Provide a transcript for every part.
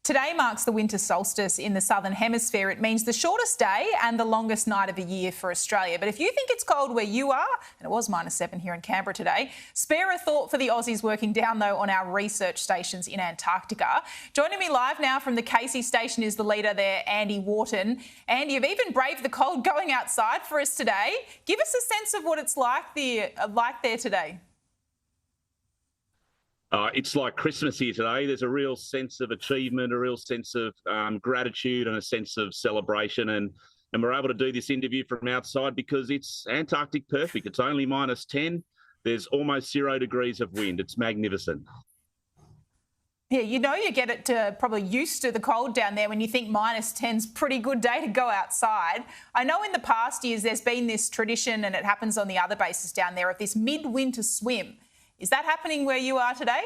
Today marks the winter solstice in the southern hemisphere. It means the shortest day and the longest night of the year for Australia. But if you think it's cold where you are, and it was -7 here in Canberra today, spare a thought for the Aussies working down, though, on our research stations in Antarctica. Joining me live now from the Casey station is the leader there, Andy Warton. Andy, you've even braved the cold going outside for us today. Give us a sense of what it's like there today. It's like Christmas here today. There's a real sense of achievement, a real sense of gratitude and a sense of celebration. And we're able to do this interview from outside because it's Antarctic perfect. It's only -10. There's almost 0 degrees of wind. It's magnificent. Yeah, you know, you get it to probably used to the cold down there when you think -10's pretty good day to go outside. I know in the past years there's been this tradition, and it happens on the other bases down there, of this midwinter swim. Is that happening where you are today?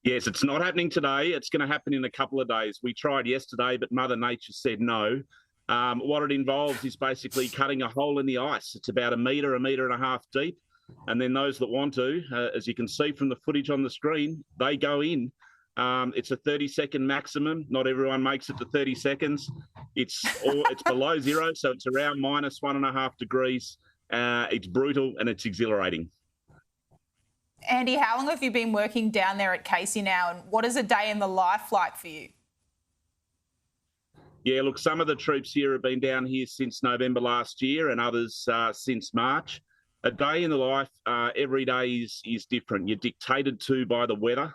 Yes, it's not happening today. It's going to happen in a couple of days. We tried yesterday, but Mother Nature said no. What it involves is basically cutting a hole in the ice. It's about a metre and a half deep. And then those that want to, as you can see from the footage on the screen, they go in. It's a 30-second maximum. Not everyone makes it to 30 seconds. It's below zero, so it's around -1.5 degrees. It's brutal and it's exhilarating. Andy, how long have you been working down there at Casey now, and what is a day in the life like for you? Yeah, look, some of the troops here have been down here since November last year and others since March. A day in the life every day is different. You're dictated to by the weather.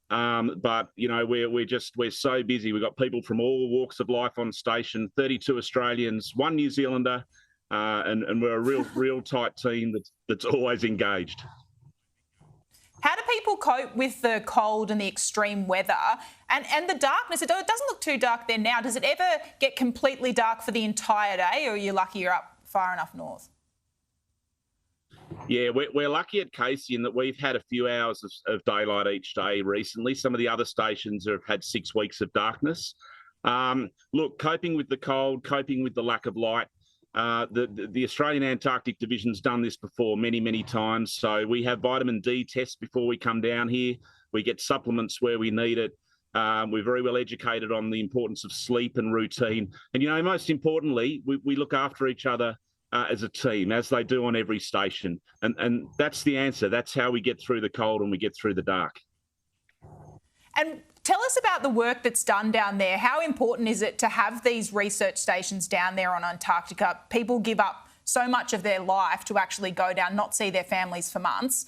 But, you know, we're so busy. We've got people from all walks of life on station, 32 Australians, 1 New Zealander, and we're a real tight team that's always engaged. How do people cope with the cold and the extreme weather and the darkness? It doesn't look too dark there now. Does it ever get completely dark for the entire day, or are you lucky you're up far enough north? Yeah, we're lucky at Casey in that we've had a few hours of daylight each day recently. Some of the other stations have had 6 weeks of darkness. Look, coping with the cold, coping with the lack of light, the Australian Antarctic Division's done this before many times. So we have vitamin D tests before we come down here. We get supplements where we need it. We're very well educated on the importance of sleep and routine. And, you know, most importantly, we look after each other as a team, as they do on every station. And that's the answer. That's how we get through the cold and we get through the dark. And tell us about the work that's done down there. How important is it to have these research stations down there on Antarctica? People give up so much of their life to actually go down, not see their families for months.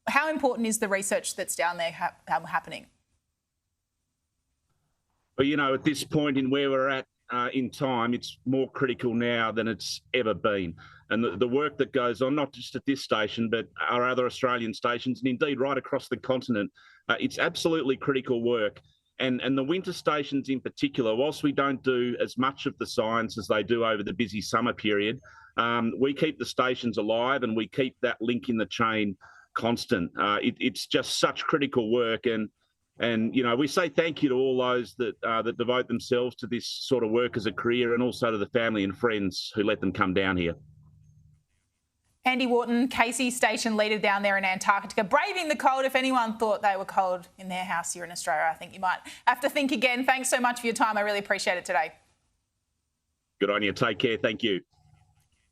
How important is the research that's down there happening? Well, you know, at this point in where we're at in time, it's more critical now than it's ever been. And the work that goes on, not just at this station, but our other Australian stations, and indeed right across the continent, it's absolutely critical work. And the winter stations in particular, whilst we don't do as much of the science as they do over the busy summer period, we keep the stations alive and we keep that link in the chain constant. It's just such critical work. And you know, we say thank you to all those that devote themselves to this sort of work as a career, and also to the family and friends who let them come down here. Andy Warton, Casey station leader down there in Antarctica, braving the cold. If anyone thought they were cold in their house here in Australia, I think you might have to think again. Thanks so much for your time. I really appreciate it today. Good on you. Take care. Thank you.